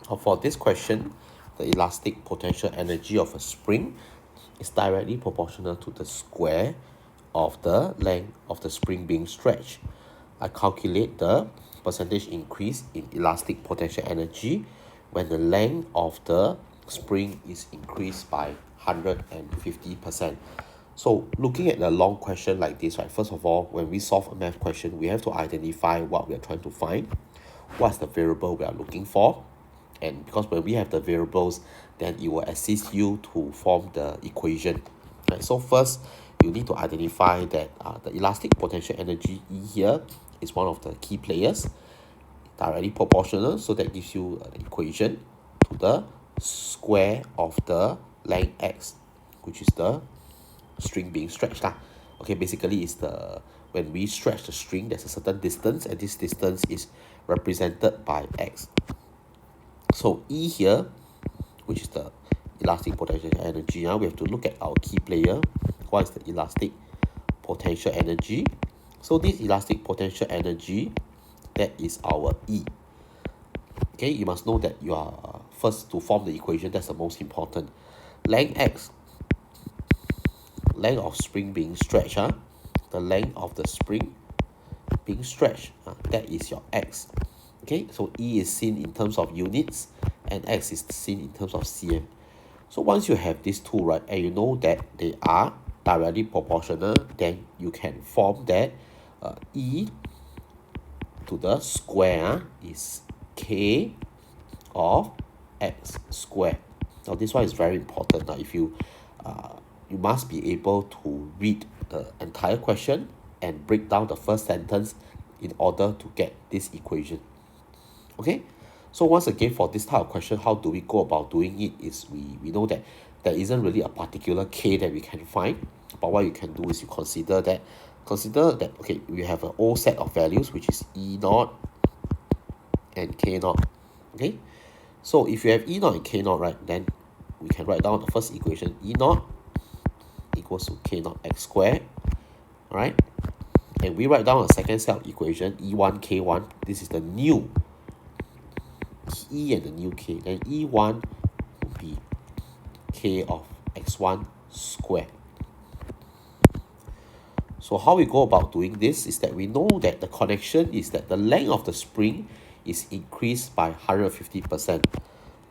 For this question, the elastic potential energy of a spring is directly proportional to the square of the length of the spring being stretched. I calculate the percentage increase in elastic potential energy when the length of the spring is increased by 150%. So looking at a long question like this, right, first of all, when we solve a math question, we have to identify what we are trying to find, what's the variable we are looking for, and because when we have the variables, then it will assist you to form the equation. Right, so first you need to identify that the elastic potential energy E here is one of the key players, directly proportional, so that gives you an equation to the square of the length x, which is the string being stretched lah. Okay, basically it's the when we stretch the string, there's a certain distance, and this distance is represented by x. So E here, which is the elastic potential energy, we have to look at our key player. What is the elastic potential energy? So this elastic potential energy, that is our E. Okay, you must know that you are first to form the equation, that's the most important. Length x, length of spring being stretched, the length of the spring being stretched, that is your x. Okay, so E is seen in terms of units and x is seen in terms of cm. So once you have these two, right, and you know that they are directly proportional, then you can form that E to the square is k of x squared. Now this one is very important. If you must be able to read the entire question and break down the first sentence in order to get this equation. Okay, so once again, for this type of question, how do we go about doing it is we know that there isn't really a particular k that we can find, but what you can do is you consider that okay, we have an O set of values, which is E naught and K naught. Okay, so if you have E naught and K naught, right, then we can write down the first equation, E naught equals to K naught x squared, right? And we write down a second set of equation, E1 K1. This is the new E and the new K. Then E1 will be K of x1 squared. So how we go about doing this is that we know that the connection is that the length of the spring is increased by 150%.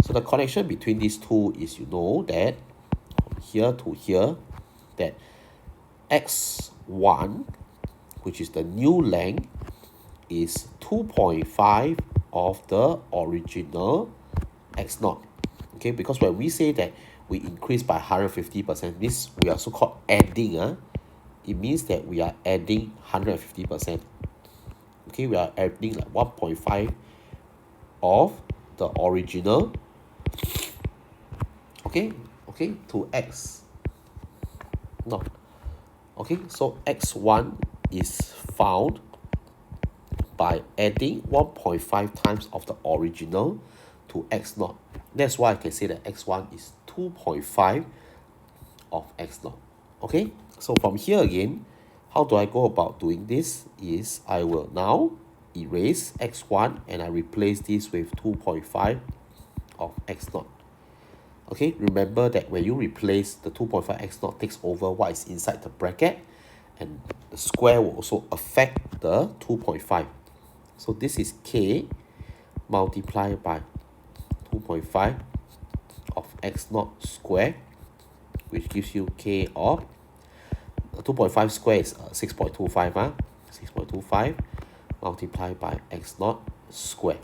So the connection between these two is, you know, that from here to here, that x1, which is the new length, is 2.5 of the original x naught. Okay, because when we say that we increase by 150%, this we are so called adding. It means that we are adding 150%. Okay, we are adding like 1.5 of the original, okay, to x naught. Okay, so x1 is found by adding 1.5 times of the original to x naught. That's why I can say that x1 is 2.5 of x naught. Okay, so from here again, how do I go about doing this is I will now erase x1 and I replace this with 2.5 of x naught. Okay, remember that when you replace, the 2.5 x naught takes over what is inside the bracket, and the square will also affect the 2.5. So this is k multiplied by 2.5 of x naught square, which gives you k of 2.5 square is 6.25, 6.25 multiplied by x naught square.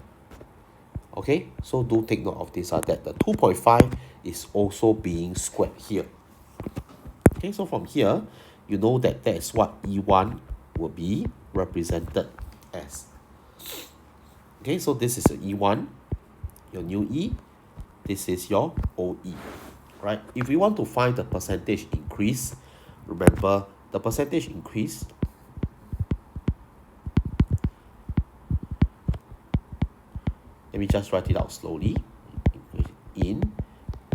Okay, so do take note of this, that the 2.5 is also being squared here. Okay, so from here, you know that that is what E1 will be represented as. Okay, so this is your E1, your new E. This is your OE, right? If we want to find the percentage increase, remember the percentage increase let me just write it out slowly. In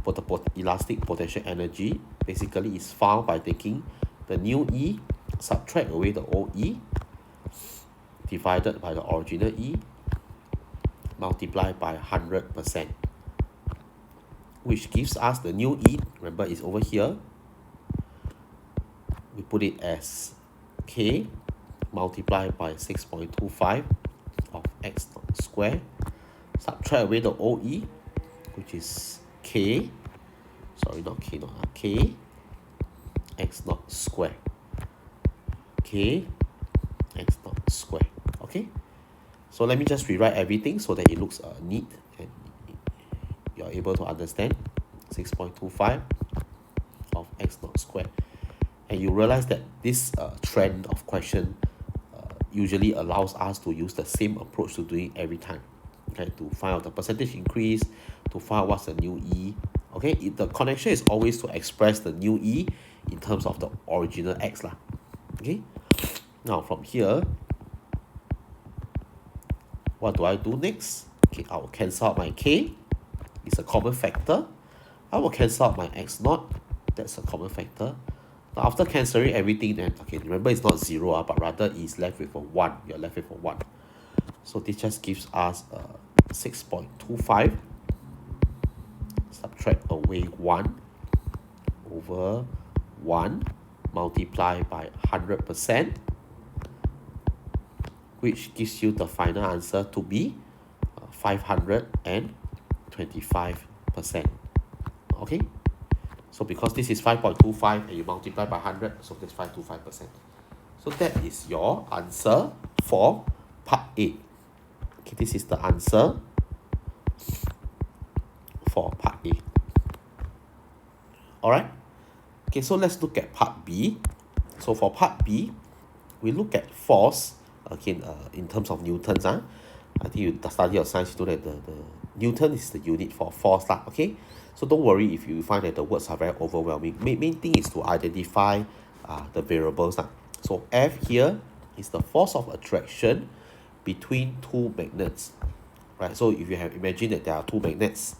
for the elastic potential energy, basically is found by taking the new E, subtract away the OE, divided by the original E, multiplied by 100%. which gives us the new E. Remember, it's over here. We put it as K multiplied by 6.25 of x naught square. Subtract away the OE, which is K. Sorry, not K naught, K x naught square. K x naught square. Okay? So let me just rewrite everything so that it looks neat and you're able to understand. 6.25 of x naught square. And you realize that this trend of question usually allows us to use the same approach to doing every time. Okay, to find out the percentage increase, to find out what's the new E. Okay, the connection is always to express the new E in terms of the original x lah. Okay, now from here, what do I do next? Okay, I will cancel out my K. It's a common factor. I will cancel out my x naught. That's a common factor. Now after cancelling everything, then okay, remember it's not 0, but rather it's left with a 1. You're left with a 1. So this just gives us 6.25. Subtract away 1 over 1 multiplied by 100%, which gives you the final answer to be 525%. Okay, so because this is 5.25 and you multiply by 100, so that's 525%. So that is your answer for part A. Okay, this is the answer for part A. Alright, okay, so let's look at part B. So for part B, we look at force. Again, in terms of newtons, I think you study your science, you know that the Newton is the unit for force lah, okay? So don't worry if you find that the words are very overwhelming. Main thing is to identify the variables lah. So F here is the force of attraction between two magnets, right? So if you have imagined that there are two magnets,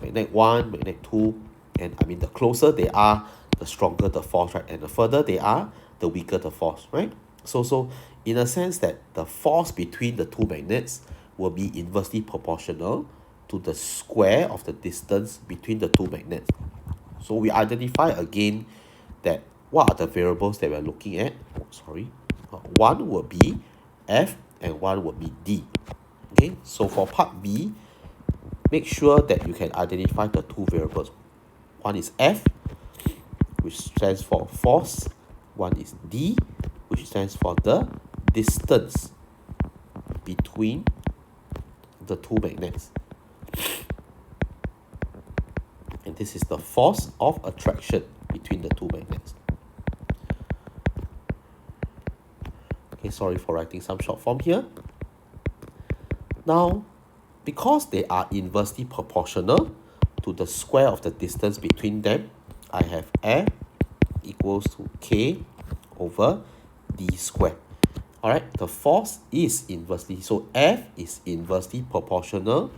magnet 1, magnet 2, and I mean the closer they are, the stronger the force, right? And the further they are, the weaker the force, right? So in a sense that the force between the two magnets will be inversely proportional to the square of the distance between the two magnets. So we identify again that what are the variables that we're looking at. One will be F and one will be D. Okay, so for part B, make sure that you can identify the two variables. One is F, which stands for force. One is D, which stands for the distance between the two magnets. And this is the force of attraction between the two magnets. Okay, sorry for writing some short form here. Now, because they are inversely proportional to the square of the distance between them, I have F equals to K over D squared. Alright, the force is inversely, so F is inversely proportional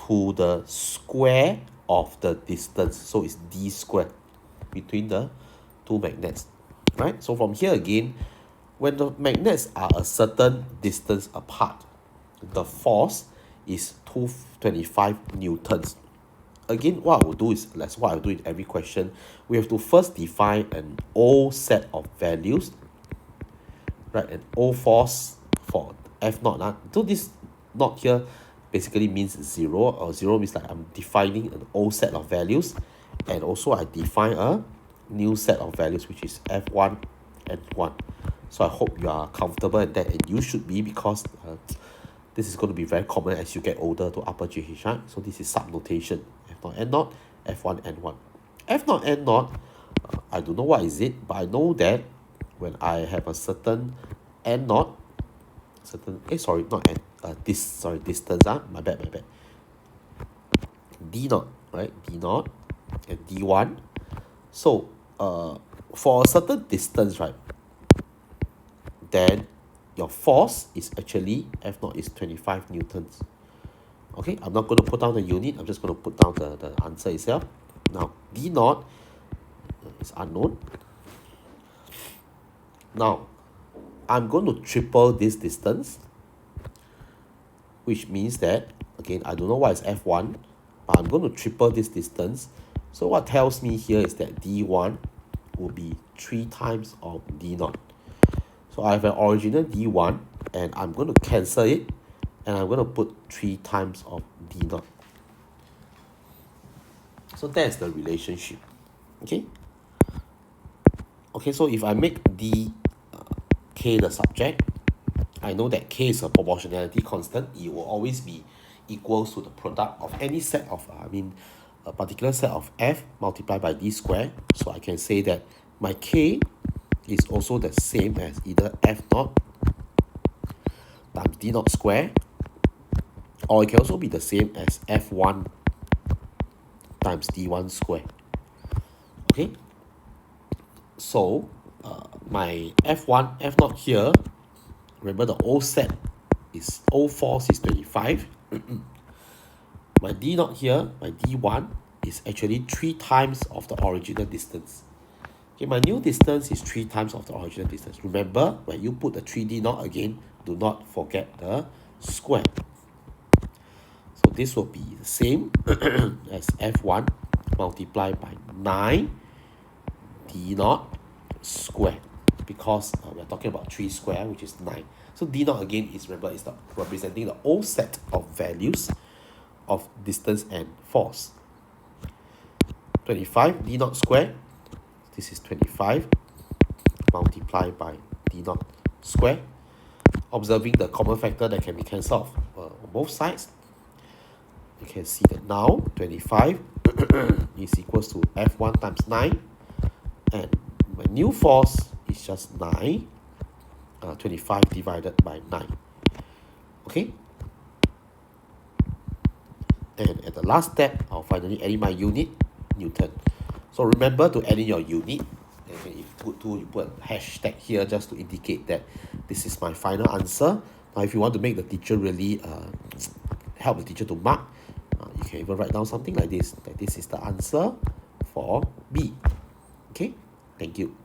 to the square of the distance, so it's D squared between the two magnets. Right, so from here again, when the magnets are a certain distance apart, the force is 225 newtons. Again, what I will do is, that's what I do in every question, we have to first define an O set of values, right? An O force for F naught. So this naught here basically means 0, or 0 means like I'm defining an O set of values, and also I define a new set of values, which is F1 and 1. So I hope you are comfortable in that, and you should be, because this is going to be very common as you get older to upper GH, right? So this is subnotation. F0 N naught, F1 N1. F0 N naught, I don't know what is it, but I know that when I have a certain N naught, distance, my bad. D naught, right? D naught and D1. So for a certain distance, right, then your force is actually F naught is 25 newtons. Okay, I'm not going to put down the unit, I'm just going to put down the answer itself. Now, D naught is unknown. Now, I'm going to triple this distance, which means that, again, I don't know what is F1, but I'm going to triple this distance. So what tells me here is that D1 will be 3 times of D0. So I have an original D1 and I'm going to cancel it and I'm going to put 3 times of D0. So that's the relationship. Okay. Okay, so if I make D K the subject, I know that K is a proportionality constant. It will always be equals to the product of any set of, a particular set of F multiplied by D squared. So I can say that my K is also the same as either F0 times D0 square, or it can also be the same as F1 times D1 square. Okay, so my F1, F0 here, remember the O set is O force is 25. My D0 here, my D1 is actually 3 times of the original distance. Okay, my new distance is 3 times of the original distance. Remember, when you put the 3D0 again, do not forget the square. So this will be the same as F1 multiplied by 9 D0 square, because we're talking about 3 square, which is 9. So D0 again is, remember, is representing the whole set of values of distance and force. 25 D0 square, this is 25 multiplied by D0 square. Observing the common factor that can be cancelled on both sides, you can see that now 25 is equals to F1 times 9, and my new force is just 9, 25 divided by 9. Okay, and at the last step, I'll finally add in my unit, Newton. So remember to add in your unit. And if put to, you put a hashtag here just to indicate that this is my final answer. Now, if you want to make the teacher really help the teacher to mark, you can even write down something like this, that this is the answer for B. Okay, thank you.